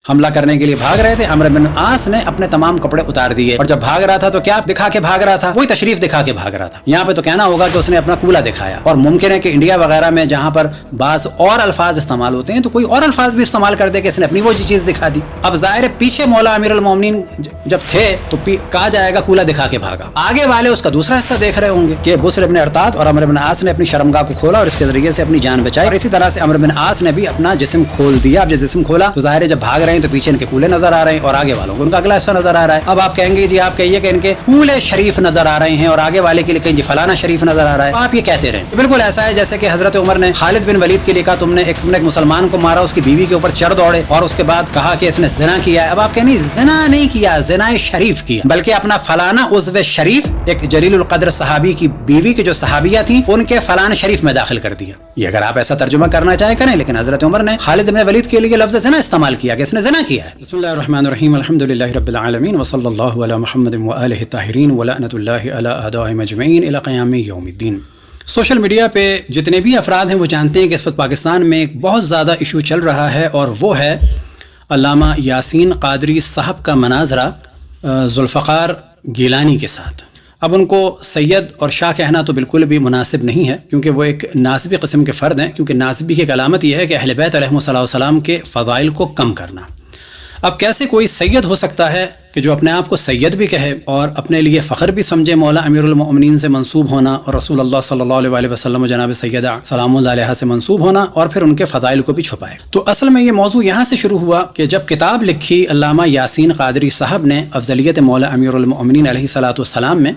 حملہ کرنے کے لیے بھاگ رہے تھے، عمرو بن عاص نے اپنے تمام کپڑے اتار دیے، اور جب بھاگ رہا تھا تو کیا دکھا کے بھاگ رہا تھا؟ وہی تشریف دکھا کے بھاگ رہا تھا۔ یہاں پہ تو کہنا ہوگا کہ اس نے اپنا کولا دکھایا، اور ممکن ہے کہ انڈیا وغیرہ میں جہاں پر بعض اور الفاظ استعمال ہوتے ہیں تو کوئی اور الفاظ بھی استعمال کر دے کہ اس نے اپنی وہ چیز دکھا دی۔ اب ظاہر ہے پیچھے مولا امیر المومنین جب تھے تو کہا جائے گا کولا دکھا کے بھاگا، آگے والے اس کا دوسرا حصہ دیکھ رہے ہوں گے کہ بسر بن ارطاد اور عمرو بن عاص نے اپنی شرمگاہ کو کھولا اور اس کے ذریعے سے اپنی جان بچائی، اور اسی طرح سے عمرو بن عاص نے بھی اپنا جسم کھول دیا۔ اب جب جسم کھولا تو ظاہر ہے جب بھاگ رہے ہیں تو پیچھے ان کے کولے نظر آ رہے ہیں اور آگے والوں کو ان کا اگلا حصہ نظر آ رہا ہے۔ اب آپ کہیں گے جی آپ کہیے کہ ان کے کولے شریف نظر آ رہے ہیں اور آگے والے کے لیے کہیں جی فلانا شریف نظر آ رہا ہے، آپ یہ کہتے رہیں۔ بالکل ایسا ہے جیسے کہ حضرت عمر نے خالد بن ولید کے لیے کہا تم نے ایک مسلمان کو مارا، اس کی بیوی کے اوپر چڑھ دوڑے اور اس کے بعد کہا کہ اس نے زنا کیا ہے۔ اب آپ کہیں زنا نہیں کیا، زنا شریف کیا، بلکہ اپنا فلانا عضو شریف ایک جلیل القدر صحابی کی بیوی کے جو صحابیہ تھیں ان کے فلان شریف میں داخل کر دیا۔ یہ اگر آپ ایسا ترجمہ کرنا چاہیں کریں، لیکن حضرت عمر نے خالد بن ولید کے لیے لفظ زنا استعمال کیا کہ اس نے زنا کیا ہے۔ بسم اللہ الرحمن الرحیم، الحمدللہ رب العالمین، وصلی اللہ علی محمد وآلہ الطاہرین، ولعنۃ اللہ علی اعدائہم اجمعین الی قیام یوم الدین۔ سوشل میڈیا پہ جتنے بھی افراد ہیں وہ جانتے ہیں کہ اس وقت پاکستان میں ایک بہت زیادہ ایشو چل رہا ہے، اور وہ ہے علامہ یاسین قادری صاحب کا مناظرہ ذوالفقار گیلانی کے ساتھ۔ اب ان کو سید اور شاہ کہنا تو بالکل بھی مناسب نہیں ہے، کیونکہ وہ ایک ناسبی قسم کے فرد ہیں، کیونکہ ناسبی کی ایک علامت یہ ہے کہ اہل بیت علیہم السلام کے فضائل کو کم کرنا۔ اب کیسے کوئی سید ہو سکتا ہے کہ جو اپنے آپ کو سید بھی کہے اور اپنے لیے فخر بھی سمجھے مولا امیر المؤمنین سے منسوب ہونا اور رسول اللہ صلی اللہ علیہ وسلم و جناب سیدہ سلام اللہ علیہ سے منسوب ہونا، اور پھر ان کے فضائل کو بھی چھپائے؟ تو اصل میں یہ موضوع یہاں سے شروع ہوا کہ جب کتاب لکھی علامہ یاسین قادری صاحب نے افضلیت مولا امیر المؤمنین علیہ الصلوۃ والسلام میں،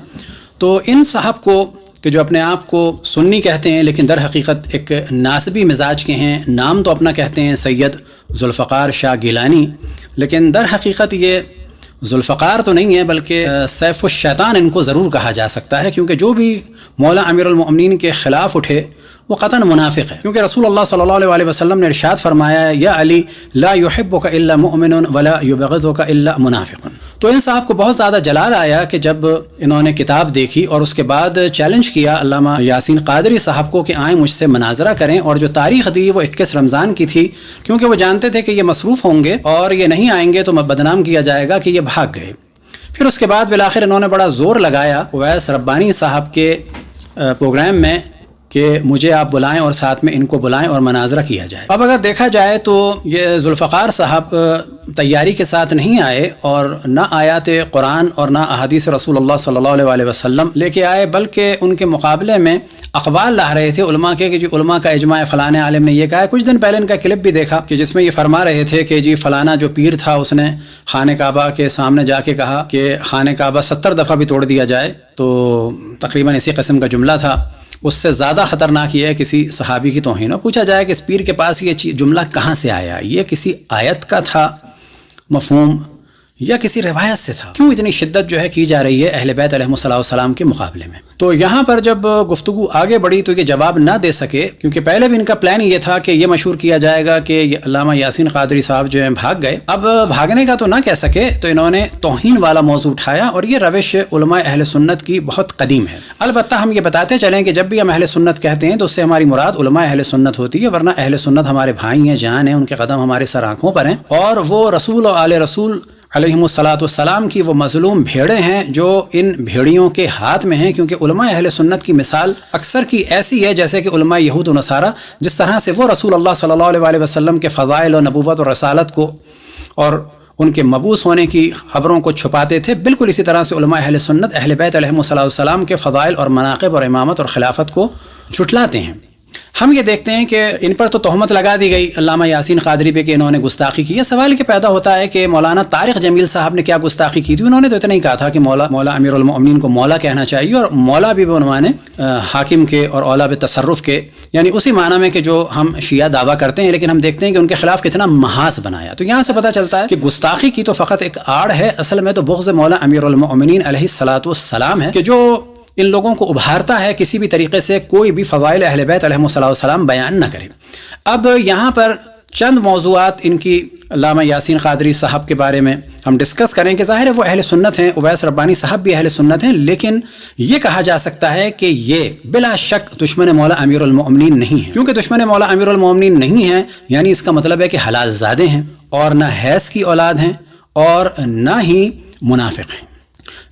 تو ان صاحب کو کہ جو اپنے آپ کو سنی کہتے ہیں لیکن در حقیقت ایک ناسبی مزاج کے ہیں، نام تو اپنا کہتے ہیں سید ذوالفقار شاہ گیلانی، لیکن در حقیقت یہ ذوالفقار تو نہیں ہے بلکہ سیف الشیطان ان کو ضرور کہا جا سکتا ہے، کیونکہ جو بھی مولا امیر المؤمنین کے خلاف اٹھے وہ قطعاً منافق ہے، کیونکہ رسول اللہ صلی اللہ علیہ وسلم نے ارشاد فرمایا یا علی لا يحبک الا مؤمن ولا يبغضک الا منافق۔ تو ان صاحب کو بہت زیادہ جلال آیا کہ جب انہوں نے کتاب دیکھی اور اس کے بعد چیلنج کیا علامہ یاسین قادری صاحب کو کہ آئیں مجھ سے مناظرہ کریں، اور جو تاریخ دی وہ 21 رمضان کی تھی، کیونکہ وہ جانتے تھے کہ یہ مصروف ہوں گے اور یہ نہیں آئیں گے تو بدنام کیا جائے گا کہ یہ بھاگ گئے۔ پھر اس کے بعد بالآخر انہوں نے بڑا زور لگایا اویس ربانی صاحب کے پروگرام میں کہ مجھے آپ بلائیں اور ساتھ میں ان کو بلائیں اور مناظرہ کیا جائے۔ اب اگر دیکھا جائے تو یہ ذوالفقار صاحب تیاری کے ساتھ نہیں آئے اور نہ آیات قرآن اور نہ احادیث رسول اللہ صلی اللہ علیہ وسلم لے کے آئے، بلکہ ان کے مقابلے میں اقوال لا رہے تھے علماء کے کہ جی علماء کا اجماع ہے، فلانے عالم نے یہ کہا ہے۔ کچھ دن پہلے ان کا کلپ بھی دیکھا کہ جس میں یہ فرما رہے تھے کہ جی فلانا جو پیر تھا اس نے خانہ کعبہ کے سامنے جا کے کہا کہ خانہ کعبہ 70 دفعہ بھی توڑ دیا جائے، تو تقریباً اسی قسم کا جملہ تھا۔ اس سے زیادہ خطرناک یہ ہے کسی صحابی کی توہین۔ اور پوچھا جائے کہ اس پیر کے پاس یہ جملہ کہاں سے آیا، یہ کسی آیت کا تھا مفہوم یا کسی روایت سے تھا؟ کیوں اتنی شدت جو ہے کی جا رہی ہے اہل بیت علیہم السلام کے مقابلے میں؟ تو یہاں پر جب گفتگو آگے بڑھی تو یہ جواب نہ دے سکے، کیونکہ پہلے بھی ان کا پلان یہ تھا کہ یہ مشہور کیا جائے گا کہ علامہ یاسین قادری صاحب جو ہیں بھاگ گئے۔ اب بھاگنے کا تو نہ کہہ سکے تو انہوں نے توہین والا موضوع اٹھایا، اور یہ روش علماء اہل سنت کی بہت قدیم ہے۔ البتہ ہم یہ بتاتے چلیں کہ جب بھی ہم اہل سنت کہتے ہیں تو اس سے ہماری مراد علماء اہل سنت ہوتی ہے، ورنہ اہل سنت ہمارے بھائی ہیں، جان ہیں، ان کے قدم ہمارے سر آنکھوں پر ہیں، اور وہ رسول و آل رسول علیہم السلام کی وہ مظلوم بھیڑیں ہیں جو ان بھیڑیوں کے ہاتھ میں ہیں، کیونکہ علماء اہل سنت کی مثال اکثر کی ایسی ہے جیسے کہ علماء یہود و نصارہ جس طرح سے وہ رسول اللہ صلی اللہ علیہ وسلم کے فضائل و نبوت و رسالت کو اور ان کے مبعوث ہونے کی خبروں کو چھپاتے تھے، بالکل اسی طرح سے علماء اہل سنت اہل بیت علیہم السلام کے فضائل اور مناقب اور امامت اور خلافت کو جھٹلاتے ہیں۔ ہم یہ دیکھتے ہیں کہ ان پر تو تہمت لگا دی گئی علامہ یاسین قادری پہ کہ انہوں نے گستاخی کی۔ یہ سوال کہ پیدا ہوتا ہے کہ مولانا طارق جمیل صاحب نے کیا گستاخی کی تھی؟ انہوں نے تو اتنا ہی کہا تھا کہ مولا امیر المؤمنین کو مولا کہنا چاہیے، اور مولا بھی عنوان حاکم کے اور اولا بتصرف کے، یعنی اسی معنی میں کہ جو ہم شیعہ دعویٰ کرتے ہیں، لیکن ہم دیکھتے ہیں کہ ان کے خلاف کتنا محاذ بنایا۔ تو یہاں سے پتہ چلتا ہے کہ گستاخی کی تو فقط ایک آڑ ہے، اصل میں تو بغض مولا امیر المؤمنین علیہ الصلوۃ والسلام ہے کہ جو ان لوگوں کو ابھارتا ہے کسی بھی طریقے سے کوئی بھی فضائل اہل بیت علیہم السلام بیان نہ کرے۔ اب یہاں پر چند موضوعات ان کی علامہ یاسین قادری صاحب کے بارے میں ہم ڈسکس کریں کہ ظاہر ہے وہ اہل سنت ہیں، اویس ربانی صاحب بھی اہل سنت ہیں، لیکن یہ کہا جا سکتا ہے کہ یہ بلا شک دشمن مولا امیر المؤمنین نہیں ہیں، کیونکہ دشمن مولا امیر المؤمنین نہیں ہیں یعنی اس کا مطلب ہے کہ حلال زادے ہیں، اور نہ حیض کی اولاد ہیں اور نہ ہی منافق ہیں.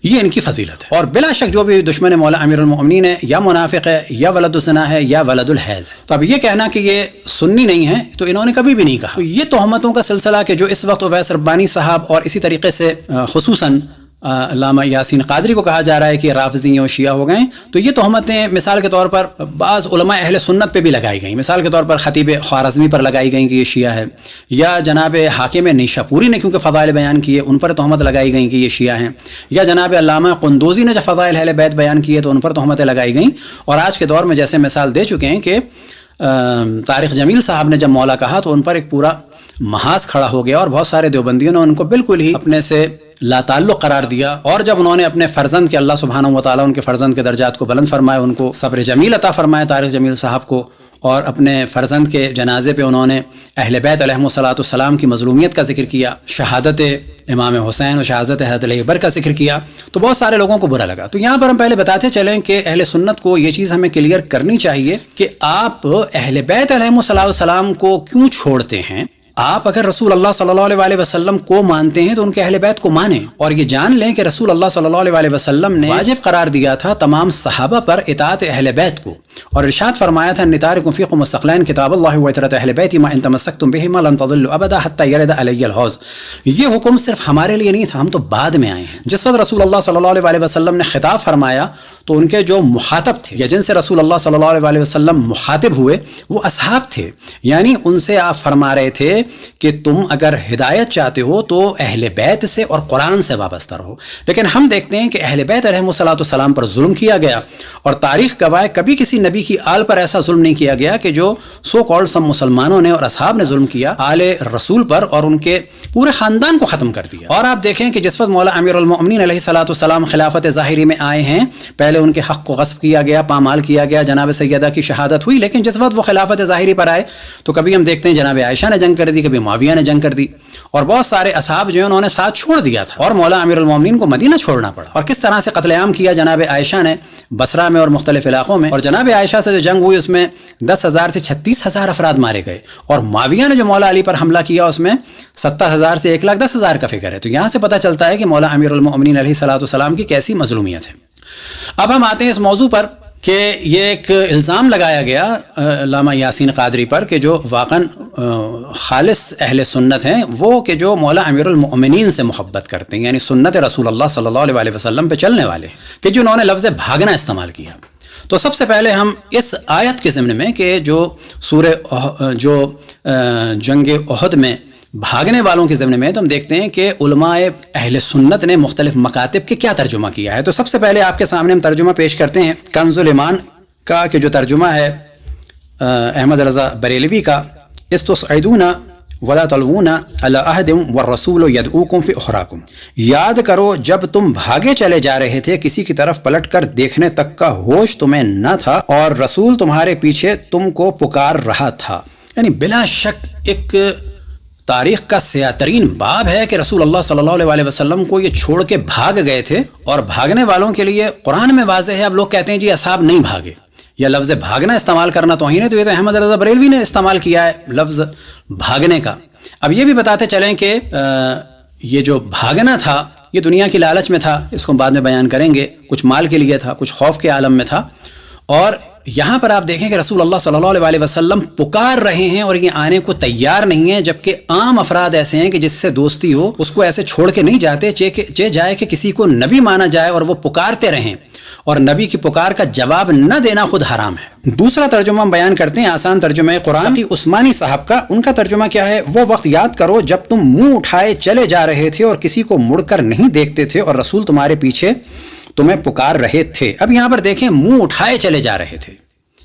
یہ ان کی فضیلت ہے. اور بلا شک جو بھی دشمن مولا امیر المؤمنین ہے یا منافق ہے یا ولد الزنا ہے یا ولد الحیض ہے. تو اب یہ کہنا کہ یہ سنی نہیں ہے تو انہوں نے کبھی بھی نہیں کہا. یہ تہمتوں کا سلسلہ کہ جو اس وقت اویس ربانی صاحب اور اسی طریقے سے خصوصاً علامہ یاسین قادری کو کہا جا رہا ہے کہ رافضی اور شیعہ ہو گئے، تو یہ تہمتیں مثال کے طور پر بعض علماء اہل سنت پہ بھی لگائی گئیں. مثال کے طور پر خطیب خوارزمی پر لگائی گئیں کہ یہ شیعہ ہے، یا جناب حاکم نیشاپوری نے کیونکہ فضائل بیان کیے ان پر تہمت لگائی گئیں کہ یہ شیعہ ہیں، یا جناب علامہ قندوزی نے جب فضائل اہل بیت بیان کیے تو ان پر تہمتیں لگائی گئیں. اور آج کے دور میں جیسے مثال دے چکے ہیں کہ طارق جمیل صاحب نے جب مولا کہا تو ان پر ایک پورا محاذ کھڑا ہو گیا اور بہت سارے دیوبندیوں نے ان کو بالکل ہی اپنے سے لا تعلق قرار دیا. اور جب انہوں نے اپنے فرزند کے اللہ سبحانہ و تعالیٰ ان کے فرزند کے درجات کو بلند فرمائے، ان کو صبر جمیل عطا فرمائے طارق جمیل صاحب کو، اور اپنے فرزند کے جنازے پہ انہوں نے اہل بیت علیہم السلام کی مظلومیت کا ذکر کیا، شہادت امام حسین اور شہادت حضرت علی اکبر کا ذکر کیا، تو بہت سارے لوگوں کو برا لگا. تو یہاں پر ہم پہلے بتاتے چلیں کہ اہل سنت کو یہ چیز ہمیں کلیئر کرنی چاہیے کہ آپ اہل بیت علیہم السلام کو کیوں چھوڑتے ہیں. آپ اگر رسول اللہ صلی اللہ علیہ وسلم کو مانتے ہیں تو ان کے اہل بیت کو مانیں، اور یہ جان لیں کہ رسول اللہ صلی اللہ علیہ وسلم نے واجب قرار دیا تھا تمام صحابہ پر اطاعت اہل بیت کو، اور ارشاد فرمایا تھا نتارکم فیکم الثقلین کتاب اللہ و عترۃ اہل بیت ما ان تمسکتم بہما لن تضلوا ابدا حتی یرد علی الحوض. یہ حکم صرف ہمارے لیے نہیں تھا، ہم تو بعد میں آئے ہیں. جس وقت رسول اللہ صلی اللہ علیہ وسلم نے خطاب فرمایا تو ان کے جو مخاطب تھے یا جن سے رسول اللہ صلی اللہ علیہ وسلم مخاطب ہوئے وہ اصحاب تھے. یعنی ان سے آپ فرما رہے تھے کہ تم اگر ہدایت چاہتے ہو تو اہل بیت سے اور قرآن سے وابستہ رہو. لیکن ہم دیکھتے ہیں کہ اہل بیت علیہم السلام پر ظلم کیا گیا، اور تاریخ گواہ کبھی کسی نبی کی آل پر ایسا ظلم نہیں کیا گیا کہ جو سو کالڈ سب مسلمانوں نے اور اصحاب نے ظلم کیا آل رسول پر اور ان کے پورے خاندان کو ختم کر دیا. اور آپ دیکھیں کہ جس وقت مولا امیر المؤمنین علیہ السلام خلافت ظاہری میں آئے ہیں، پہلے ان کے حق کو غصب کیا گیا، پامال کیا گیا، جناب سیدہ کی شہادت ہوئی، لیکن جس وقت وہ خلافت ظاہری پر آئے تو کبھی ہم دیکھتے ہیں جناب عائشہ نے جنگ کر دی، کبھی معاویہ نے جنگ کر دی، اور بہت سارے اصحاب جو انہوں نے ساتھ چھوڑ دیا تھا، اور مولا امیر المومنین کو مدینہ چھوڑنا پڑا. اور کس طرح سے قتل عام کیا جناب عائشہ نے بصرہ میں اور مختلف علاقوں میں، اور جناب عائشہ سے جو جنگ ہوئی اس میں 10,000 سے 36,000 افراد مارے گئے، اور معاویہ نے جو مولا علی پر حملہ کیا اس میں 70,000 سے 1,10,000 کا فگر ہے. تو یہاں سے پتہ چلتا ہے کہ مولا امیر المؤمنین علیہ السلام کی کیسی مظلومیت ہے. اب ہم آتے ہیں اس موضوع پر کہ یہ ایک الزام لگایا گیا علامہ یاسین قادری پر کہ جو واقعاً خالص اہل سنت ہیں وہ کہ جو مولا امیر المؤمنین سے محبت کرتے ہیں، یعنی سنت رسول اللہ صلی اللہ علیہ وسلم پہ چلنے والے، کہ جو انہوں نے لفظ بھاگنا استعمال کیا. تو سب سے پہلے ہم اس آیت کے ضمن میں کہ جو جنگ احد میں بھاگنے والوں کے ضمن میں، تو ہم دیکھتے ہیں کہ علماء اہل سنت نے مختلف مکاتب کے کیا ترجمہ کیا ہے. تو سب سے پہلے آپ کے سامنے ہم ترجمہ پیش کرتے ہیں کنز الایمان کا، کہ جو ترجمہ ہے احمد رضا بریلوی کا، استصعدون ولا تلوون علی عہد والرسول یدعوکم فی اخراکم. یاد کرو جب تم بھاگے چلے جا رہے تھے، کسی کی طرف پلٹ کر دیکھنے تک کا ہوش تمہیں نہ تھا، اور رسول تمہارے پیچھے تم کو پکار رہا تھا. یعنی بلا شک ایک تاریخ کا سیاہ ترین باب ہے کہ رسول اللہ صلی اللہ علیہ وسلم کو یہ چھوڑ کے بھاگ گئے تھے، اور بھاگنے والوں کے لیے قرآن میں واضح ہے. اب لوگ کہتے ہیں جی اصحاب نہیں بھاگے، یا لفظ بھاگنا استعمال کرنا توہین ہے، تو یہ تو احمد رضا بریلوی نے استعمال کیا ہے لفظ بھاگنے کا. اب یہ بھی بتاتے چلیں کہ یہ جو بھاگنا تھا یہ دنیا کی لالچ میں تھا، اس کو بعد میں بیان کریں گے، کچھ مال کے لیے تھا، کچھ خوف کے عالم میں تھا. اور یہاں پر آپ دیکھیں کہ رسول اللہ صلی اللہ علیہ وسلم پکار رہے ہیں اور یہ آنے کو تیار نہیں ہے، جبکہ عام افراد ایسے ہیں کہ جس سے دوستی ہو اس کو ایسے چھوڑ کے نہیں جاتے، چاہے جائے کہ کسی کو نبی مانا جائے اور وہ پکارتے رہیں، اور نبی کی پکار کا جواب نہ دینا خود حرام ہے. دوسرا ترجمہ ہم بیان کرتے ہیں آسان ترجمہ قرآن کی عثمانی صاحب کا. ان کا ترجمہ کیا ہے؟ وہ وقت یاد کرو جب تم منہ اٹھائے چلے جا رہے تھے اور کسی کو مڑ کر نہیں دیکھتے تھے، اور رسول تمہارے پیچھے تمہیں پکار رہے تھے. اب یہاں پر دیکھیں منہ اٹھائے چلے جا رہے تھے،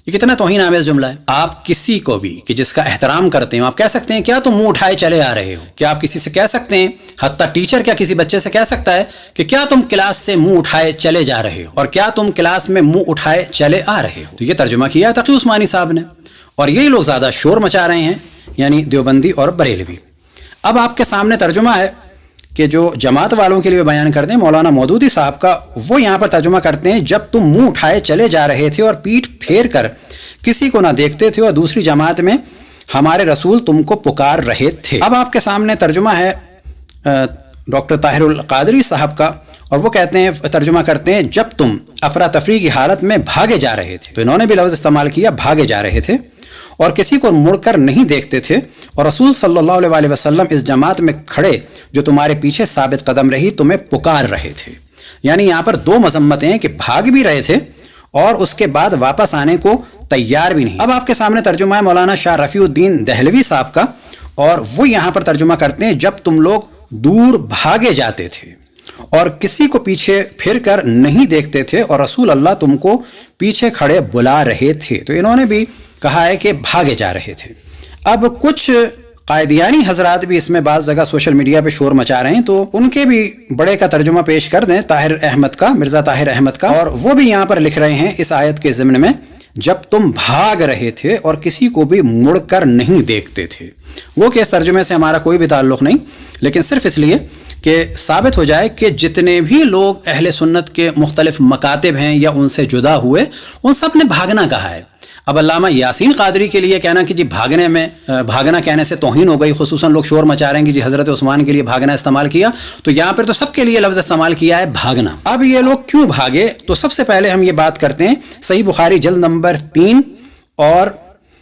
یہ کتنا توہین آمیز جملہ ہے. آپ کسی کو بھی کہ جس کا احترام کرتے ہیں آپ کہہ سکتے ہیں کیا تم منہ اٹھائے چلے آ رہے ہو؟ کیا آپ کسی سے کہہ سکتے ہیں، حتیٰ ٹیچر کیا کسی بچے سے کہہ سکتا ہے کہ کیا تم کلاس سے منہ اٹھائے چلے جا رہے ہو، اور کیا تم کلاس میں منہ اٹھائے چلے آ رہے ہو؟ تو یہ ترجمہ کیا تقی عثمانی صاحب نے، اور یہی لوگ زیادہ شور مچا رہے ہیں، یعنی دیوبندی اور بریلوی. اب آپ کے سامنے ترجمہ ہے کہ جو جماعت والوں کے لیے بیان کرتے ہیں مولانا مودودی صاحب کا. وہ یہاں پر ترجمہ کرتے ہیں جب تم منہ اٹھائے چلے جا رہے تھے اور پیٹھ پھیر کر کسی کو نہ دیکھتے تھے اور دوسری جماعت میں ہمارے رسول تم کو پکار رہے تھے۔ اب آپ کے سامنے ترجمہ ہے ڈاکٹر طاہر القادری صاحب کا، اور وہ کہتے ہیں، ترجمہ کرتے ہیں، جب تم افراتفری کی حالت میں بھاگے جا رہے تھے، تو انہوں نے بھی لفظ استعمال کیا بھاگے جا رہے تھے، اور کسی کو مڑ کر نہیں دیکھتے تھے، اور رسول صلی اللہ علیہ وسلم اس جماعت میں کھڑے جو تمہارے پیچھے ثابت قدم رہی تمہیں پکار رہے تھے۔ یعنی یہاں پر دو مذمتیں ہیں کہ بھاگ بھی رہے تھے اور اس کے بعد واپس آنے کو تیار بھی نہیں۔ اب آپ کے سامنے ترجمہ ہے مولانا شاہ رفیع الدین دہلوی صاحب کا، اور وہ یہاں پر ترجمہ کرتے ہیں، جب تم لوگ دور بھاگے جاتے تھے اور کسی کو پیچھے پھر کر نہیں دیکھتے تھے، اور رسول اللہ تم کو پیچھے کھڑے بلا رہے تھے۔ تو انہوں نے بھی کہا ہے کہ بھاگے جا رہے تھے۔ اب کچھ قائدیانی حضرات بھی اس میں بعض جگہ سوشل میڈیا پہ شور مچا رہے ہیں، تو ان کے بھی بڑے کا ترجمہ پیش کر دیں، طاہر احمد کا، مرزا طاہر احمد کا، اور وہ بھی یہاں پر لکھ رہے ہیں اس آیت کے ضمن میں، جب تم بھاگ رہے تھے اور کسی کو بھی مڑ کر نہیں دیکھتے تھے۔ وہ کہ اس ترجمے سے ہمارا کوئی بھی تعلق نہیں، لیکن صرف اس لیے کہ ثابت ہو جائے کہ جتنے بھی لوگ اہل سنت کے مختلف مکاتب ہیں یا ان سے جدا ہوئے، ان سب نے بھاگنا کہا ہے۔ اب علامہ یاسین قادری کے لیے کہنا کہ جی بھاگنا کہنے سے توہین ہو گئی، خصوصاً لوگ شور مچا رہے ہیں کہ جی حضرت عثمان کے لیے بھاگنا استعمال کیا، تو یہاں پر تو سب کے لیے لفظ استعمال کیا ہے بھاگنا۔ اب یہ لوگ کیوں بھاگے؟ تو سب سے پہلے ہم یہ بات کرتے ہیں، صحیح بخاری جلد نمبر 3 اور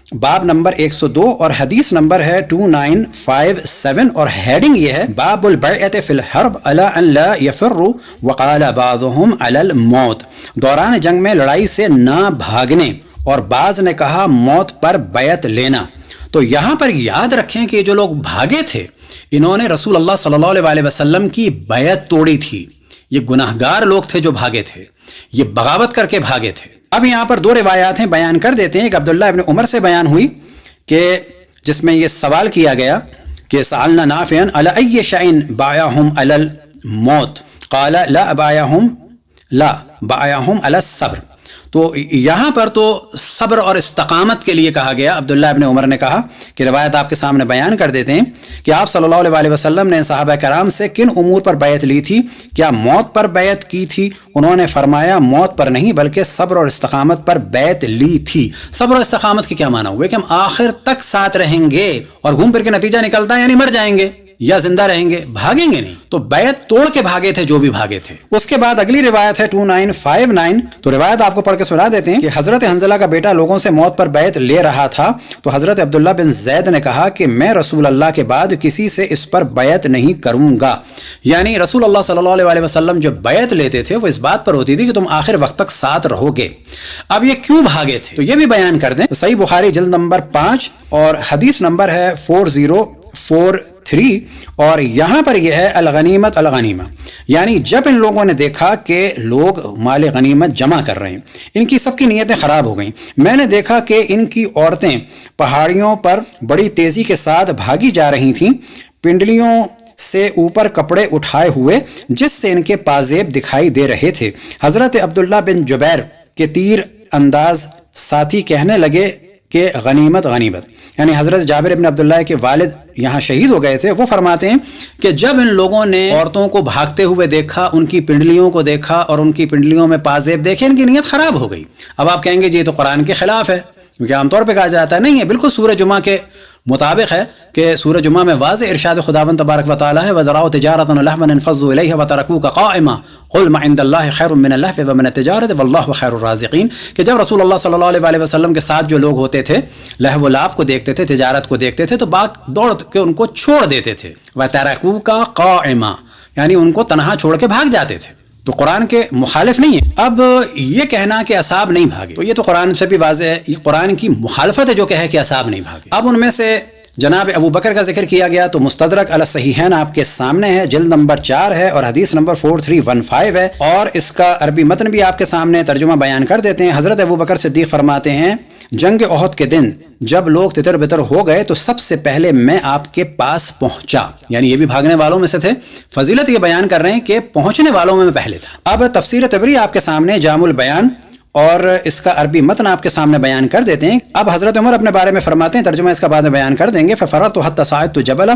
باب نمبر 102 اور حدیث نمبر ہے 2957، اور ہیڈنگ یہ ہے، باب البیعۃ فی الحرب علی ان لا یفروا وقال بعضهم علی الموت، دوران جنگ میں لڑائی سے نہ بھاگنے، اور بعض نے کہا موت پر بیعت لینا۔ تو یہاں پر یاد رکھیں کہ جو لوگ بھاگے تھے، انہوں نے رسول اللہ صلی اللہ علیہ وسلم کی بیعت توڑی تھی۔ یہ گناہگار لوگ تھے جو بھاگے تھے، یہ بغاوت کر کے بھاگے تھے۔ اب یہاں پر دو روایات ہیں، بیان کر دیتے ہیں۔ ایک عبداللہ ابن عمر سے بیان ہوئی کہ جس میں یہ سوال کیا گیا کہ سألنا نافعا علی ای شیء بايعهم علی الموت قال لا بايعهم علی الصبر۔ تو یہاں پر تو صبر اور استقامت کے لیے کہا گیا۔ عبداللہ ابن عمر نے کہا کہ روایت آپ کے سامنے بیان کر دیتے ہیں کہ آپ صلی اللہ علیہ وسلم نے صحابہ کرام سے کن امور پر بیعت لی تھی؟ کیا موت پر بیعت کی تھی؟ انہوں نے فرمایا موت پر نہیں بلکہ صبر اور استقامت پر بیعت لی تھی۔ صبر اور استقامت کی کیا معنی ہوئے؟ کہ ہم آخر تک ساتھ رہیں گے، اور گھوم پھر کے نتیجہ نکلتا ہے یعنی مر جائیں گے یا زندہ رہیں گے، بھاگیں گے نہیں۔ تو بیعت توڑ کے بھاگے تھے جو بھی بھاگے تھے۔ اس کے بعد اگلی روایت ہے 2959، تو روایت آپ کو پڑھ کے سنا دیتے ہیں کہ حضرت حنظلہ کا بیٹا لوگوں سے موت پر بیعت لے رہا تھا، تو حضرت عبداللہ بن زید نے کہا کہ میں رسول اللہ کے بعد کسی سے اس پر بیعت نہیں کروں گا۔ یعنی رسول اللہ صلی اللہ علیہ وسلم جو بیعت لیتے تھے وہ اس بات پر ہوتی تھی کہ تم آخر وقت تک ساتھ رہو گے۔ اب یہ کیوں بھاگے تھے تو یہ بھی بیان کر دیں۔ صحیح بخاری جلد نمبر 5 اور حدیث نمبر ہے 4043، اور یہاں پر یہ ہے الغنیمت الغنیمہ، یعنی جب ان لوگوں نے دیکھا کہ لوگ مال غنیمت جمع کر رہے ہیں، ان کی سب کی نیتیں خراب ہو گئیں۔ میں نے دیکھا کہ ان کی عورتیں پہاڑیوں پر بڑی تیزی کے ساتھ بھاگی جا رہی تھیں، پنڈلیوں سے اوپر کپڑے اٹھائے ہوئے، جس سے ان کے پازیب دکھائی دے رہے تھے۔ حضرت عبداللہ بن جبیر کے تیر انداز ساتھی کہنے لگے کہ غنیمت غنیمت، یعنی حضرت جابر بن عبداللہ کے والد یہاں شہید ہو گئے تھے۔ وہ فرماتے ہیں کہ جب ان لوگوں نے عورتوں کو بھاگتے ہوئے دیکھا، ان کی پنڈلیوں کو دیکھا اور ان کی پنڈلیوں میں پازیب دیکھے، ان کی نیت خراب ہو گئی۔ اب آپ کہیں گے جی یہ تو قرآن کے خلاف ہے، کیونکہ عام طور پہ کہا جاتا ہے نہیں ہے، بالکل سورہ جمعہ کے مطابق ہے کہ سورہ جمعہ میں واضح ارشاد خداوند تبارک و تعالی ہے وَذَرَوْا تِجَارَةً لَهْوًا انفضوا إِلَيْهَا وَتَرَكُوكَ قَائِمًا قُلْ مَا عِندَ اللَّهِ خَيْرٌ مِّنَ اللَّهْوِ وَمِنَ التِّجَارَةِ وَاللَّهُ خَيْرُ الرَّازِقِينَ، کہ جب رسول اللہ صلی اللہ علیہ وسلم کے ساتھ جو لوگ ہوتے تھے لہو و لعب کو دیکھتے تھے، تجارت کو دیکھتے تھے، تو باغ دوڑ کے ان کو چھوڑ دیتے تھے، وَتَرَكُوكَ قَائِمًا، یعنی ان کو تنہا چھوڑ کے بھاگ جاتے تھے۔ تو قرآن کے مخالف نہیں ہے۔ اب یہ کہنا کہ اصحاب نہیں بھاگے تو یہ تو قرآن سے بھی واضح ہے، یہ قرآن کی مخالفت ہے جو کہے کہ اصحاب نہیں بھاگے۔ اب ان میں سے جناب ابو بکر کا ذکر کیا گیا، تو مستدرک علی الصحیحین آپ کے سامنے ہے، جلد نمبر 4 ہے اور حدیث نمبر 4315 ہے، اور اس کا عربی متن بھی آپ کے سامنے ترجمہ بیان کر دیتے ہیں۔ حضرت ابو بکر صدیق فرماتے ہیں جنگ احد کے دن جب لوگ تتر بتر ہو گئے تو سب سے پہلے میں آپ کے پاس پہنچا، یعنی یہ بھی بھاگنے والوں میں سے تھے۔ فضیلت یہ بیان کر رہے ہیں کہ پہنچنے والوں میں پہلے تھا۔ اب تفسیر طبری آپ کے سامنے جامع البیان اور اس کا عربی متن آپ کے سامنے بیان کر دیتے ہیں۔ اب حضرت عمر اپنے بارے میں فرماتے ہیں، ترجمہ اس کا بعد میں بیان کر دیں گے، فَفَرَرْتُ حَتَّى صَعِدْتُ جَبَلًا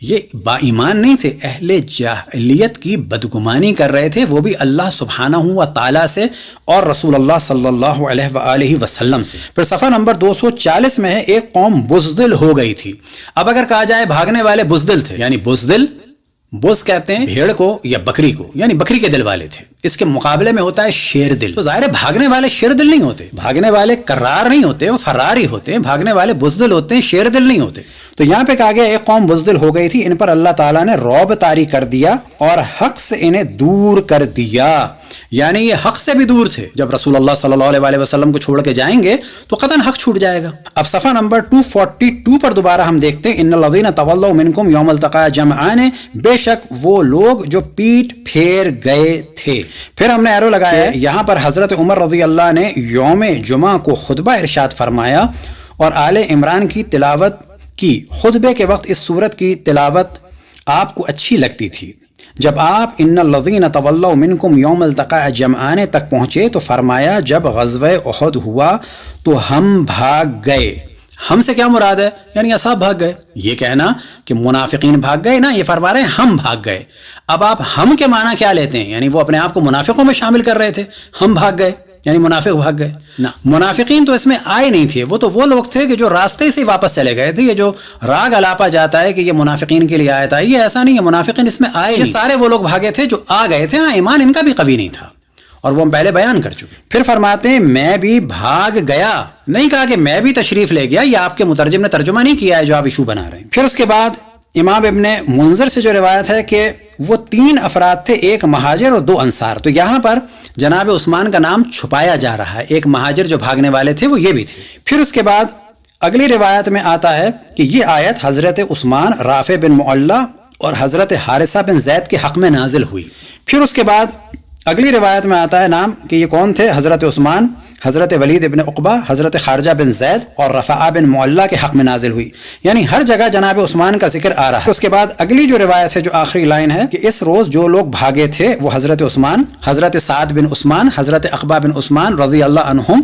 یہ با ایمان نہیں تھے، اہل جاہلیت کی بدگمانی کر رہے تھے، وہ بھی اللہ سبحانہ و تعالیٰ سے اور رسول اللہ صلی اللہ علیہ وآلہ وسلم سے۔ پھر صفحہ نمبر 240 میں ہے ایک قوم بزدل ہو گئی تھی۔ اب اگر کہا جائے بھاگنے والے بزدل تھے، یعنی بزدل، بز کہتے ہیں بھیڑ کو یا بکری کو، یعنی بکری کے دل والے تھے، اس کے مقابلے میں ہوتا ہے شیر دل۔ تو ظاہر ہے بھاگنے والے شیر دل نہیں ہوتے، بھاگنے والے کرار نہیں ہوتے، وہ فرار ہی ہوتے ہیں، بھاگنے والے بزدل ہوتے ہیں، شیر دل نہیں ہوتے۔ تو یہاں پہ کہا گیا ایک قوم بزدل ہو گئی تھی، ان پر اللہ تعالیٰ نے رعب طاری کر دیا اور حق سے انہیں دور کر دیا، یعنی یہ حق سے بھی دور تھے۔ جب رسول اللہ صلی اللہ علیہ وسلم کو چھوڑ کے جائیں گے تو قطعاً حق چھوٹ جائے گا۔ اب صفحہ نمبر 242 پر دوبارہ ہم دیکھتے ہیں ان الذین تولوا منکم یوم التقى جمعان، بے شک وہ لوگ جو پیٹ پھیر گئے تھے۔ پھر ہم نے ایرو لگایا ہے، یہاں پر حضرت عمر رضی اللہ نے یوم جمعہ کو خطبہ ارشاد فرمایا اور آل عمران کی تلاوت کی۔ خطبے کے وقت اس سورت کی تلاوت آپ کو اچھی لگتی تھی۔ جب آپ ان الذین تولوا منکم یوم التقى جمعان تک پہنچے تو فرمایا جب غزوہ احد ہوا تو ہم بھاگ گئے۔ ہم سے کیا مراد ہے؟ یعنی اصحاب بھاگ گئے۔ یہ کہنا کہ منافقین بھاگ گئے نا، یہ فرما رہے ہیں ہم بھاگ گئے۔ اب آپ ہم کے معنی کیا لیتے ہیں؟ یعنی وہ اپنے آپ کو منافقوں میں شامل کر رہے تھے، ہم بھاگ گئے یعنی منافق بھاگ گئے نا، منافقین تو اس میں آئے نہیں تھے، وہ تو وہ لوگ تھے کہ جو راستے سے واپس چلے گئے تھے۔ یہ جو راگ الاپا جاتا ہے کہ یہ منافقین کے لیے آیا تھا، یہ ایسا نہیں ہے، منافقین اس میں آئے نہیں، سارے وہ لوگ بھاگے تھے جو آ گئے تھے۔ ہاں ایمان ان کا بھی قوی نہیں تھا اور وہ ہم پہلے بیان کر چکے۔ پھر فرماتے ہیں میں بھی بھاگ گیا، نہیں کہا کہ میں بھی تشریف لے گیا، یہ آپ کے مترجم نے ترجمہ نہیں کیا ہے جو آپ ایشو بنا رہے ہیں۔ پھر اس کے بعد امام ابن منذر سے جو روایت ہے کہ وہ 3 افراد تھے، ایک مہاجر اور 2 انصار۔ تو یہاں پر جناب عثمان کا نام چھپایا جا رہا ہے، ایک مہاجر جو بھاگنے والے تھے وہ یہ بھی تھے۔ پھر اس کے بعد اگلی روایت میں آتا ہے کہ یہ آیت حضرت عثمان، رافع بن معلہ اور حضرت حارثہ بن زید کے حق میں نازل ہوئی۔ پھر اس کے بعد اگلی روایت میں آتا ہے نام کہ یہ کون تھے، حضرت عثمان، حضرت ولید ابن عقبہ، حضرت خارجہ بن زید اور رفاعہ بن معلہ کے حق میں نازل ہوئی، یعنی ہر جگہ جناب عثمان کا ذکر آ رہا ہے۔ اس کے بعد اگلی جو روایت ہے جو آخری لائن ہے کہ اس روز جو لوگ بھاگے تھے وہ حضرت عثمان، حضرت سعد بن عثمان، حضرت عقبہ بن عثمان رضی اللہ عنہم۔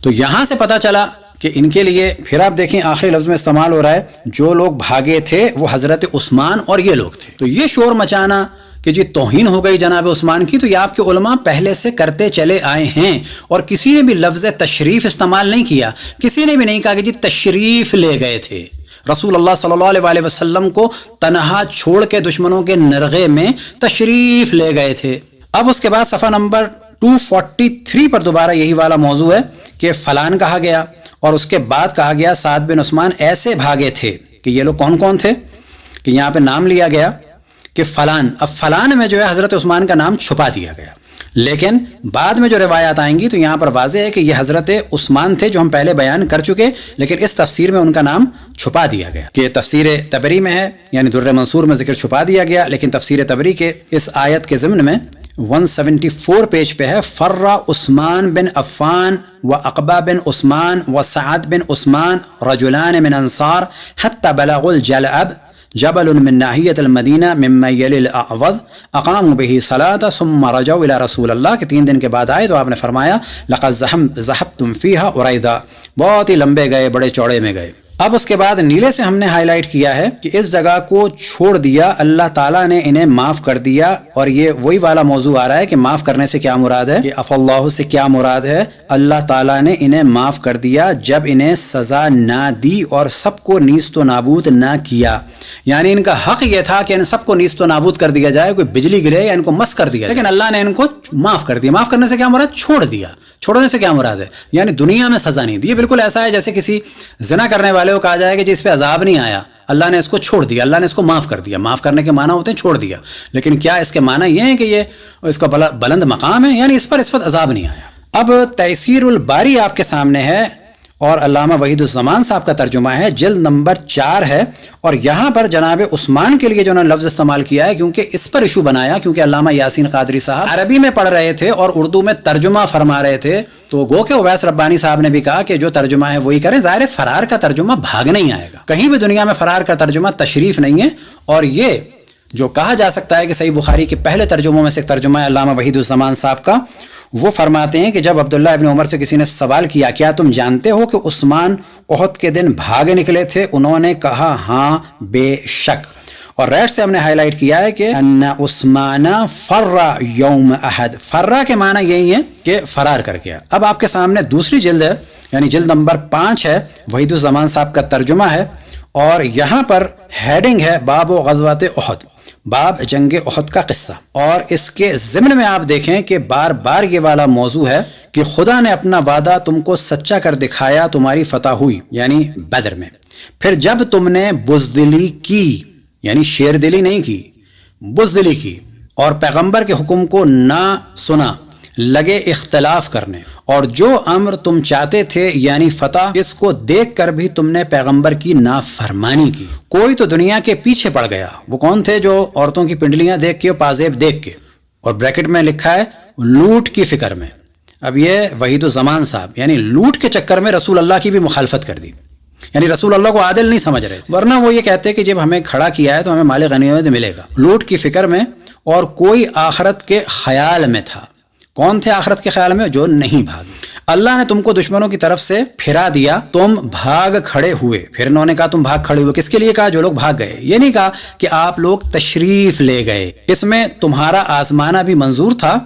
تو یہاں سے پتہ چلا کہ ان کے لیے پھر آپ دیکھیں آخری لفظ میں استعمال ہو رہا ہے جو لوگ بھاگے تھے وہ حضرت عثمان اور یہ لوگ تھے۔ تو یہ شور مچانا کہ جی توہین ہو گئی جناب عثمان کی، تو یہ آپ کے علماء پہلے سے کرتے چلے آئے ہیں، اور کسی نے بھی لفظ تشریف استعمال نہیں کیا، کسی نے بھی نہیں کہا کہ جی تشریف لے گئے تھے۔ رسول اللہ صلی اللہ علیہ وسلم کو تنہا چھوڑ کے دشمنوں کے نرغے میں تشریف لے گئے تھے۔ اب اس کے بعد صفحہ نمبر 243 پر دوبارہ یہی والا موضوع ہے کہ فلان کہا گیا، اور اس کے بعد کہا گیا سعد بن عثمان ایسے بھاگے تھے کہ یہ لوگ کون کون تھے، کہ یہاں پہ نام لیا گیا کہ فلان۔ اب فلان میں جو ہے حضرت عثمان کا نام چھپا دیا گیا، لیکن بعد میں جو روایات آئیں گی تو یہاں پر واضح ہے کہ یہ حضرت عثمان تھے جو ہم پہلے بیان کر چکے، لیکن اس تفسیر میں ان کا نام چھپا دیا گیا کہ تفسیر تبری میں ہے، یعنی در منصور میں ذکر چھپا دیا گیا، لیکن تفسیر تبری کے اس آیت کے ضمن میں 174 پیج پہ ہے فر عثمان بن عفان و عقبہ بن عثمان و سعد بن عثمان رجلان من انصار حتی بلغوا الجلعب جبل من ناحیت المدینہ ممن یلی الاعوض اقاموا به صلاة ثم رجعوا الى رسول اللہ، کہ 3 دن کے بعد آئے تو آپ نے فرمایا لقد ذهبتم فيها عریضا، بہت ہی لمبے گئے، بڑے چوڑے میں گئے۔ اب اس کے بعد نیلے سے ہم نے ہائی لائٹ کیا ہے کہ اس جگہ کو چھوڑ دیا، اللہ تعالیٰ نے انہیں معاف کر دیا، اور یہ وہی والا موضوع آ رہا ہے کہ معاف کرنے سے کیا مراد ہے، کہ عفو اللہ سے کیا مراد ہے، اللہ تعالیٰ نے انہیں معاف کر دیا جب انہیں سزا نہ دی اور سب کو نیست و نابود نہ کیا، یعنی ان کا حق یہ تھا کہ ان سب کو نیست و نابود کر دیا جائے، کوئی بجلی گرے یا ان کو مس کر دیا، لیکن اللہ نے ان کو معاف کر دیا۔ معاف کرنے سے کیا مراد؟ چھوڑ دیا۔ چھوڑنے سے کیا مراد ہے؟ یعنی دنیا میں سزا نہیں دی۔ بالکل ایسا ہے جیسے کسی زنا کرنے والے کو کہا جائے کہ جس پہ عذاب نہیں آیا، اللہ نے اس کو چھوڑ دیا، اللہ نے اس کو معاف کر دیا۔ معاف کرنے کے معنی ہوتے ہیں چھوڑ دیا، لیکن کیا اس کے معنی یہ ہے کہ یہ اس کا بلند مقام ہے، یعنی اس پر اس وقت عذاب نہیں آیا۔ اب تیسیر الباری آپ کے سامنے ہے اور علامہ وحید الزمان صاحب کا ترجمہ ہے، جلد نمبر 4 ہے، اور یہاں پر جناب عثمان کے لیے جو انہوں نے لفظ استعمال کیا ہے کیونکہ اس پر ایشو بنایا، کیونکہ علامہ یاسین قادری صاحب عربی میں پڑھ رہے تھے اور اردو میں ترجمہ فرما رہے تھے، تو گو کہ اویس ربانی صاحب نے بھی کہا کہ جو ترجمہ ہے وہی کریں۔ ظاہر فرار کا ترجمہ بھاگ نہیں آئے گا، کہیں بھی دنیا میں فرار کا ترجمہ تشریف نہیں ہے، اور یہ جو کہا جا سکتا ہے کہ صحیح بخاری کے پہلے ترجموں میں سے ایک ترجمہ ہے علامہ وحید الزمان صاحب کا، وہ فرماتے ہیں کہ جب عبداللہ ابن عمر سے کسی نے سوال کیا کیا تم جانتے ہو کہ عثمان احد کے دن بھاگ نکلے تھے؟ انہوں نے کہا ہاں بے شک، اور ریڈ سے ہم نے ہائی لائٹ کیا ہے کہ ان عثمان فرا یوم احد، فرا کے معنی یہی ہے کہ فرار کر گیا۔ اب آپ کے سامنے دوسری جلد ہے، یعنی جلد نمبر 5 ہے، وحید الزمان صاحب کا ترجمہ ہے، اور یہاں پر ہیڈنگ ہے باب غزوات احد، باب جنگ احد کا قصہ، اور اس کے ضمن میں آپ دیکھیں کہ بار بار یہ والا موضوع ہے کہ خدا نے اپنا وعدہ تم کو سچا کر دکھایا، تمہاری فتح ہوئی یعنی بدر میں، پھر جب تم نے بزدلی کی یعنی شیر دلی نہیں کی، بزدلی کی، اور پیغمبر کے حکم کو نہ سنا، لگے اختلاف کرنے، اور جو امر تم چاہتے تھے یعنی فتح، اس کو دیکھ کر بھی تم نے پیغمبر کی نافرمانی کی۔ کوئی تو دنیا کے پیچھے پڑ گیا، وہ کون تھے؟ جو عورتوں کی پنڈلیاں دیکھ کے، پازیب دیکھ کے، اور بریکٹ میں لکھا ہے لوٹ کی فکر میں۔ اب یہ وحید الزمان صاحب یعنی لوٹ کے چکر میں رسول اللہ کی بھی مخالفت کر دی، یعنی رسول اللہ کو عادل نہیں سمجھ رہے تھے، ورنہ وہ یہ کہتے کہ جب ہمیں کھڑا کیا ہے تو ہمیں مال غنیمت ملے گا۔ لوٹ کی فکر میں، اور کوئی آخرت کے خیال میں تھا۔ کون تھے آخرت کے خیال میں؟ جو نہیں بھاگے۔ اللہ نے تم کو دشمنوں کی طرف سے پھرا دیا، تم بھاگ کھڑے ہوئے۔ پھر انہوں نے کہا تم بھاگ کھڑے ہوئے، کس کے لیے کہا؟ جو لوگ بھاگ گئے۔ یہ نہیں کہا کہ آپ لوگ تشریف لے گئے، اس میں تمہارا آزمانا بھی منظور تھا،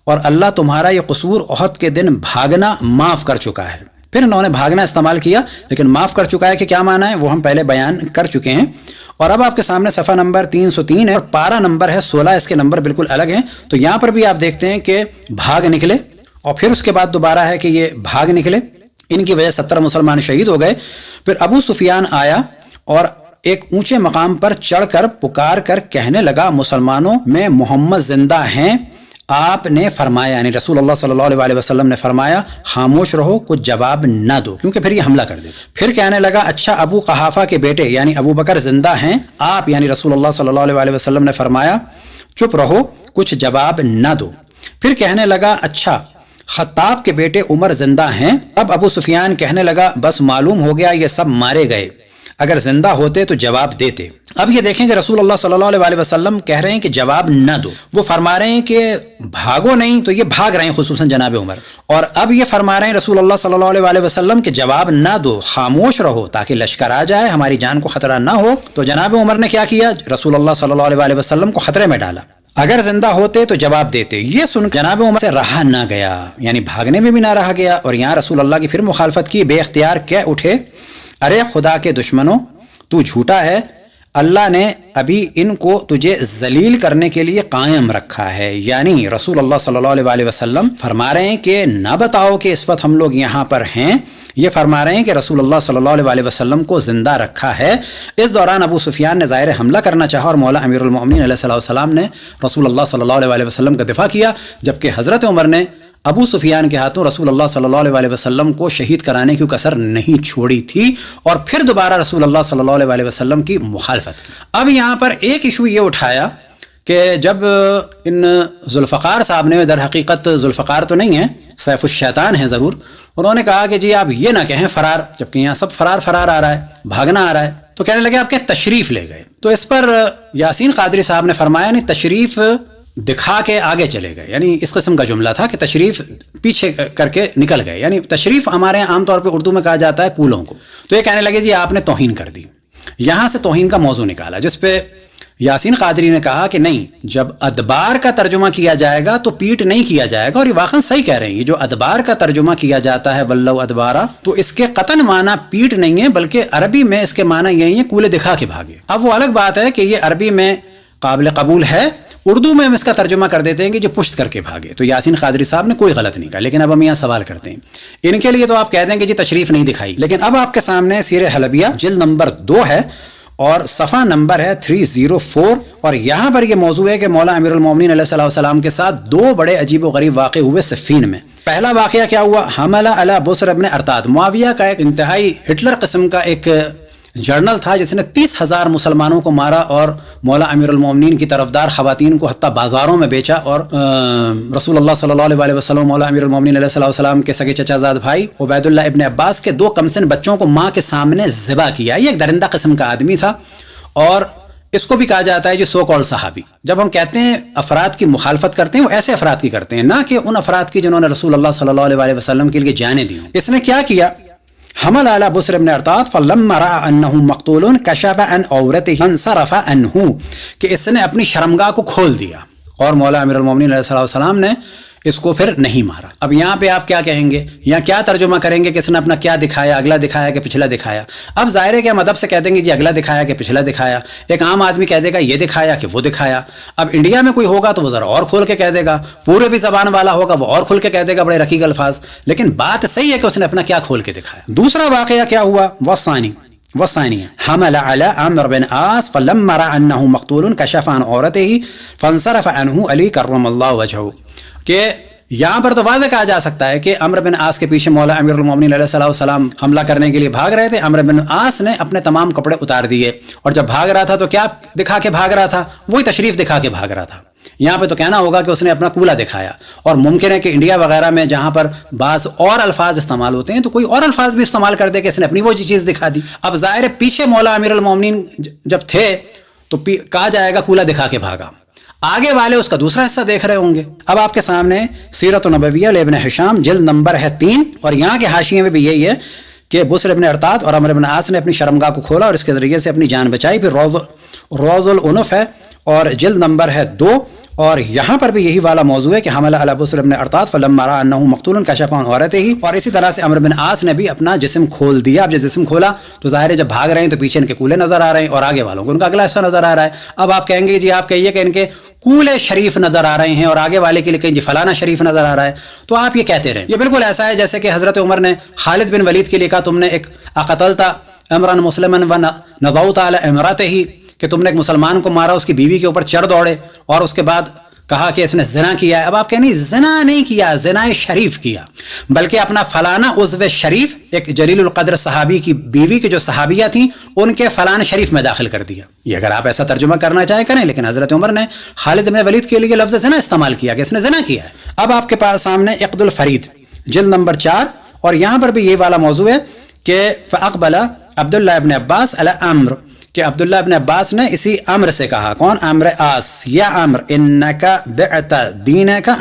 اور اللہ تمہارا یہ قصور احد کے دن بھاگنا معاف کر چکا ہے۔ پھر انہوں نے بھاگنا استعمال کیا، لیکن معاف کر چکا ہے کہ کیا معنی ہے وہ ہم پہلے بیان کر چکے ہیں۔ اور اب آپ کے سامنے صفحہ نمبر 303 ہے، اور پارہ نمبر ہے 16، اس کے نمبر بالکل الگ ہیں۔ تو یہاں پر بھی آپ دیکھتے ہیں کہ بھاگ نکلے، اور پھر اس کے بعد دوبارہ ہے کہ یہ بھاگ نکلے، ان کی وجہ 70 مسلمان شہید ہو گئے۔ پھر ابو سفیان آیا اور ایک اونچے مقام پر چڑھ کر پکار کر کہنے لگا، مسلمانوں میں محمد زندہ ہیں؟ آپ نے فرمایا، یعنی رسول اللہ صلی اللہ علیہ وسلم نے فرمایا، خاموش رہو، کچھ جواب نہ دو، کیونکہ پھر یہ حملہ کر دے۔ پھر کہنے لگا، اچھا ابو قحافہ کے بیٹے یعنی ابو بکر زندہ ہیں؟ آپ یعنی رسول اللہ صلی اللہ علیہ وسلم نے فرمایا، چپ رہو، کچھ جواب نہ دو۔ پھر کہنے لگا، اچھا خطاب کے بیٹے عمر زندہ ہیں؟ اب ابو سفیان کہنے لگا، بس معلوم ہو گیا یہ سب مارے گئے، اگر زندہ ہوتے تو جواب دیتے۔ اب یہ دیکھیں کہ رسول اللہ صلی اللہ علیہ وسلم کہہ رہے ہیں کہ جواب نہ دو، وہ فرما رہے ہیں کہ بھاگو نہیں، تو یہ بھاگ رہے ہیں، خصوصاً جناب عمر، اور اب یہ فرما رہے ہیں رسول اللہ صلی اللہ علیہ وسلم کہ جواب نہ دو، خاموش رہو تاکہ لشکر آ جائے، ہماری جان کو خطرہ نہ ہو۔ تو جناب عمر نے کیا کیا؟ رسول اللہ صلی اللہ علیہ وسلم کو خطرے میں ڈالا، اگر زندہ ہوتے تو جواب دیتے۔ یہ سن جناب عمر سے رہا نہ گیا، یعنی بھاگنے میں بھی نہ رہا گیا، اور یہاں رسول اللہ کی پھر مخالفت کی، بے اختیار کہہ اٹھے، ارے خدا کے دشمنوں، تو جھوٹا ہے، اللہ نے ابھی ان کو تجھے ذلیل کرنے کے لیے قائم رکھا ہے۔ یعنی رسول اللہ صلی اللہ علیہ وسلم فرما رہے ہیں کہ نہ بتاؤ کہ اس وقت ہم لوگ یہاں پر ہیں، یہ فرما رہے ہیں کہ رسول اللہ صلی اللہ علیہ وسلم کو زندہ رکھا ہے۔ اس دوران ابو سفیان نے ظاہر حملہ کرنا چاہا، اور مولا امیر المؤمنین علیہ السلام نے رسول اللہ صلی اللہ علیہ وسلم کا دفاع کیا، جبکہ حضرت عمر نے ابو سفیان کے ہاتھوں رسول اللہ صلی اللہ علیہ وسلم کو شہید کرانے کی کسر نہیں چھوڑی تھی، اور پھر دوبارہ رسول اللہ صلی اللہ علیہ وسلم کی مخالفت کی۔ اب یہاں پر ایک ایشو یہ اٹھایا کہ جب ان ذوالفقار صاحب نے، در حقیقت ذوالفقار تو نہیں ہیں، سیف الشیطان ہیں ضرور، انہوں نے کہا کہ جی آپ یہ نہ کہیں فرار، جبکہ یہاں سب فرار آ رہا ہے، بھاگنا آ رہا ہے، تو کہنے لگے آپ کے تشریف لے گئے۔ تو اس پر یاسین قادری صاحب نے فرمایا، نہیں، تشریف دکھا کے آگے چلے گئے، یعنی اس قسم کا جملہ تھا کہ تشریف پیچھے کر کے نکل گئے، یعنی تشریف ہمارے یہاں عام طور پہ اردو میں کہا جاتا ہے کولوں کو۔ تو یہ کہنے لگے جی آپ نے توہین کر دی، یہاں سے توہین کا موضوع نکالا، جس پہ یاسین قادری نے کہا کہ نہیں، جب ادبار کا ترجمہ کیا جائے گا تو پیٹ نہیں کیا جائے گا، اور یہ واقعا صحیح کہہ رہے ہیں، جو ادبار کا ترجمہ کیا جاتا ہے ولو ادبارا، تو اس کے قطعاً معنی پیٹ نہیں ہے، بلکہ عربی میں اس کے معنی یہی ہے کولے دکھا کے بھاگے۔ اب وہ الگ بات ہے کہ یہ عربی میں قابل قبول ہے، اردو میں ہم اس کا ترجمہ کر دیتے ہیں کہ جو پشت کر کے بھاگے، تو یاسین قادری صاحب نے کوئی غلط نہیں کہا، لیکن اب ہم یہاں سوال کرتے ہیں، ان کے لیے تو آپ کہتے ہیں کہ جی تشریف نہیں دکھائی، لیکن اب آپ کے سامنے سیر حلبیہ جلد نمبر 2 ہے، اور صفحہ نمبر ہے 304، اور یہاں پر یہ موضوع ہے کہ مولا امیر المومنین علیہ السلام کے ساتھ 2 بڑے عجیب و غریب واقع ہوئے صفین میں۔ پہلا واقعہ کیا ہوا؟ حملہ علی بصر ابن ارتاد، معاویہ کا ایک انتہائی ہٹلر قسم کا ایک جرنل تھا جس نے 30,000 مسلمانوں کو مارا، اور مولا امیر المومنین کی طرفدار خواتین کو حتیٰ بازاروں میں بیچا، اور رسول اللہ صلی اللہ علیہ وسلم مولا امیر المومنین علیہ السلام کے سگے چچا زاد بھائی عبید اللہ ابن عباس کے 2 کمسن بچوں کو ماں کے سامنے ذبح کیا۔ یہ ایک درندہ قسم کا آدمی تھا، اور اس کو بھی کہا جاتا ہے جو سو کال صحابی۔ جب ہم کہتے ہیں افراد کی مخالفت کرتے ہیں، وہ ایسے افراد کی کرتے ہیں، نہ کہ ان افراد کی جنہوں نے رسول اللہ صلی اللہ علیہ وسلم کے لیے جانیں دی۔ اس نے کیا کیا؟ حمل علی بسر بن ارطاط فلما رأى انه مقتول کشف عن عورته فانصرف عنه، کہ اس نے اپنی شرمگاہ کو کھول دیا اور مولا امیر المومنین علیہ السلام نے اس کو پھر نہیں مارا۔ اب یہاں پہ آپ کیا کہیں گے، یہاں کیا ترجمہ کریں گے کہ اس نے اپنا کیا دکھایا، اگلا دکھایا کہ پچھلا دکھایا؟ اب ظاہر ہے کہ ہم ادب سے کہہ دیں گے جی اگلا دکھایا کہ پچھلا دکھایا، ایک عام آدمی کہہ دے گا یہ دکھایا کہ وہ دکھایا۔ اب انڈیا میں کوئی ہوگا تو وہ ذرا اور کھول کے کہہ دے گا، پورے بھی زبان والا ہوگا وہ اور کھول کے کہہ دے گا، بڑے رقیق الفاظ، لیکن بات صحیح ہے کہ اس نے اپنا کیا کھول کے دکھایا۔ دوسرا واقعہ کیا ہوا، والثانية حمل على عمرو بن عاص فلما رأى أنه مقتول كشف عن عورته فانصرف عنه علی کرم اللہ وجہہ، کہ یہاں پر تو واضح کہا جا سکتا ہے کہ عمرو بن عاص کے پیچھے مولا امیر المومنین علیہ السلام حملہ کرنے کے لیے بھاگ رہے تھے۔ عمرو بن عاص نے اپنے تمام کپڑے اتار دیے اور جب بھاگ رہا تھا تو کیا دکھا کے بھاگ رہا تھا، وہی تشریف دکھا کے بھاگ رہا تھا۔ یہاں پہ تو کہنا ہوگا کہ اس نے اپنا کولا دکھایا، اور ممکن ہے کہ انڈیا وغیرہ میں جہاں پر بعض اور الفاظ استعمال ہوتے ہیں تو کوئی اور الفاظ بھی استعمال کر دے کہ اس نے اپنی وہ چیز دکھا دی۔ اب ظاہر ہے پیچھے مولا امیر المومنین جب تھے تو کہا جائے گا کولا دکھا کے بھاگا، آگے والے اس کا دوسرا حصہ دیکھ رہے ہوں گے۔ اب آپ کے سامنے سیرت النبویہ لابن ہشام جلد نمبر ہے 3، اور یہاں کے حاشیے میں بھی یہی ہے کہ بسر بن ارطاط اور عمرو بن عاص نے اپنی شرمگاہ کو کھولا اور اس کے ذریعے سے اپنی جان بچائی۔ پھر روض العنف ہے اور جلد نمبر ہے 2، اور یہاں پر بھی یہی والا موضوع ہے کہ حمل علی بسر بن ارطاط فلما رأى انه مقتول کشف عن عورته، اور اسی طرح سے عمرو بن عاص نے بھی اپنا جسم کھول دیا۔ اب جب جسم کھولا تو ظاہر ہے جب بھاگ رہے ہیں تو پیچھے ان کے کولے نظر آ رہے ہیں اور آگے والوں کو ان کا اگلا حصہ نظر آ رہا ہے۔ اب آپ کہیں گے جی آپ کہیے کہ ان کے کولے شریف نظر آ رہے ہیں اور آگے والے کے لیے کہیں جی فلانا شریف نظر آ رہا ہے، تو آپ یہ کہتے رہیں۔ یہ بالکل ایسا ہے جیسے کہ حضرت عمر نے خالد بن ولید کے لیے کہا تم نے ایک اقتلت امرا مسلما ونضوت علی امرته، کہ تم نے ایک مسلمان کو مارا، اس کی بیوی کے اوپر چڑھ دوڑے اور اس کے بعد کہا کہ اس نے زنا کیا ہے۔ اب آپ کہیں نہیں، زنا نہیں کیا، زنا شریف کیا، بلکہ اپنا فلانا عضو شریف، ایک جلیل القدر صحابی کی بیوی کے جو صحابیہ تھیں ان کے فلان شریف میں داخل کر دیا۔ یہ اگر آپ ایسا ترجمہ کرنا چاہیں کریں، لیکن حضرت عمر نے خالد بن ولید کے لیے لفظ زنا استعمال کیا کہ اس نے زنا کیا ہے۔ اب آپ کے پاس سامنے عقد الفرید جلد نمبر 4، اور یہاں پر بھی یہ والا موضوع ہے کہ فاقبل عبداللہ ابن عباس علی عمرو، کہ عبداللہ ابن عباس نے اسی عمر سے کہا، کون؟ عمر عاص، یا عمر انکا بعت دینکا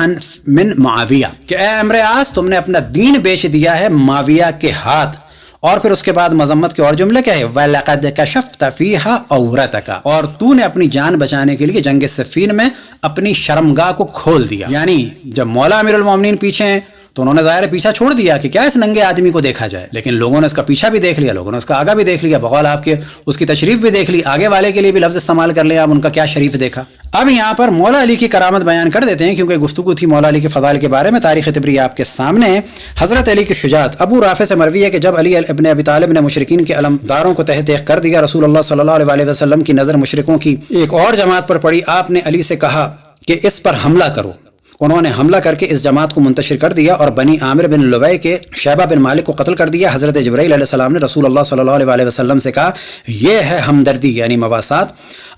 من معاویہ، کہ اے عمر عاص تم نے اپنا دین بیچ دیا ہے معاویہ کے ہاتھ۔ اور پھر اس کے بعد مذمت کے اور جملے کیا ہے، وَلَقَدْ كَشَفْتَ فِيهَا عَوْرَتَكَ، اور تو نے اپنی جان بچانے کے لیے جنگ صفین میں اپنی شرمگاہ کو کھول دیا۔ یعنی جب مولا امیر المومنین پیچھے ہیں تو انہوں نے ظاہر پیچھا چھوڑ دیا کہ کیا اس ننگے آدمی کو دیکھا جائے، لیکن لوگوں نے اس کا پیچھا بھی دیکھ لیا، لوگوں نے اس کا آگا بھی دیکھ لیا، بقول آپ کے اس کی تشریف بھی دیکھ لی، آگے والے کے لیے بھی لفظ استعمال کر لیا، اب ان کا کیا شریف دیکھا۔ اب یہاں پر مولا علی کی کرامت بیان کر دیتے ہیں، کیونکہ گفتگو تھی مولا علی کے فضائل کے بارے میں۔ تاریخ طبری آپ کے سامنے ہے۔ حضرت علی کی شجاعت ابو رافع سے مروی ہے کہ جب علی ابن ابی طالب نے مشرکین کے علمداروں کو تحت کر دیا، رسول اللہ صلی اللہ علیہ وسلم کی نظر مشرکوں کی ایک اور جماعت پر پڑی، آپ نے علی سے کہا کہ اس پر حملہ کرو۔ انہوں نے حملہ کر کے اس جماعت کو منتشر کر دیا اور بنی عامر بن لوی کے شیبہ بن مالک کو قتل کر دیا۔ حضرت جبرائیل علیہ السلام نے رسول اللہ صلی اللہ علیہ وسلم سے کہا یہ ہے ہمدردی یعنی مواسات۔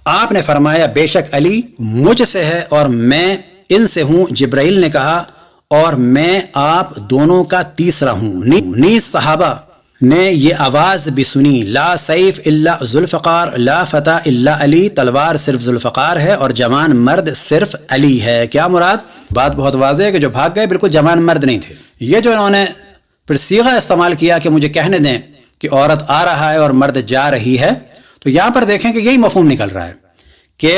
آپ نے فرمایا بے شک علی مجھ سے ہے اور میں ان سے ہوں۔ جبرائیل نے کہا اور میں آپ دونوں کا تیسرا ہوں۔ نیز صحابہ نے یہ آواز بھی سنی، لا سیف الا ذوالفقار، لا فتح الا علی، تلوار صرف ذوالفقار ہے اور جوان مرد صرف علی ہے۔ کیا مراد؟ بات بہت واضح ہے کہ جو بھاگ گئے بالکل جوان مرد نہیں تھے۔ یہ جو انہوں نے پھر صیغہ استعمال کیا کہ مجھے کہنے دیں کہ عورت آ رہا ہے اور مرد جا رہی ہے، تو یہاں پر دیکھیں کہ یہی مفہوم نکل رہا ہے کہ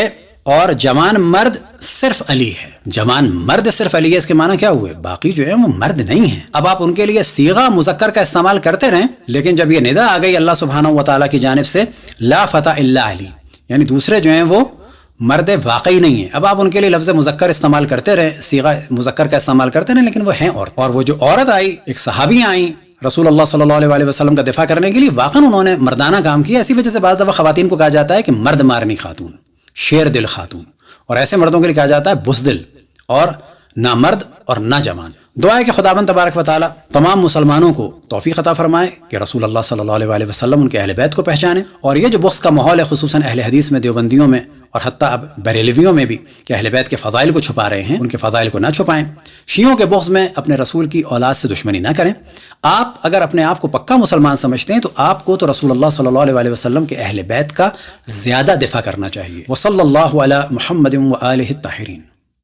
اور جوان مرد صرف علی ہے۔ جوان مرد صرف علی ہے، اس کے معنی کیا ہوئے؟ باقی جو ہے وہ مرد نہیں ہیں۔ اب آپ ان کے لیے صیغہ مذکر کا استعمال کرتے رہیں، لیکن جب یہ ندا آ گئی اللہ سبحانہ و تعالیٰ کی جانب سے لا فتح الا علی، یعنی دوسرے جو ہیں وہ مرد واقعی نہیں ہیں، اب آپ ان کے لیے لفظ مذکر استعمال کرتے رہیں، صیغہ مذکر کا استعمال کرتے رہیں، لیکن وہ ہیں عورت۔ اور وہ جو عورت آئی، ایک صحابیہ آئیں رسول اللہ صلی اللہ علیہ وسلم کا دفاع کرنے کے لیے، واقعاً انہوں نے مردانہ کام کیا۔ اسی وجہ سے بعض دفعہ خواتین کو کہا جاتا ہے کہ مرد مارنی خاتون، شیر دل خاتون، اور ایسے مردوں کے لیے کہا جاتا ہے بزدل اور نہ مرد اور نہ جوان۔ دعا ہے کہ خداوند تبارک و تعالیٰ تمام مسلمانوں کو توفیق عطا فرمائے کہ رسول اللہ صلی اللہ علیہ وسلم ان کے اہل بیت کو پہچانے، اور یہ جو بغض کا ماحول ہے خصوصاً اہل حدیث میں، دیوبندیوں میں اور حتیٰ اب بریلویوں میں بھی، کہ اہل بیت کے فضائل کو چھپا رہے ہیں، ان کے فضائل کو نہ چھپائیں۔ شیعوں کے بغض میں اپنے رسول کی اولاد سے دشمنی نہ کریں۔ آپ اگر اپنے آپ کو پکا مسلمان سمجھتے ہیں تو آپ کو تو رسول اللہ صلی اللہ علیہ وسلم کے اہل بیت کا زیادہ دفاع کرنا چاہیے۔ وصلی اللہ علی محمد و آلہ الطاہرین۔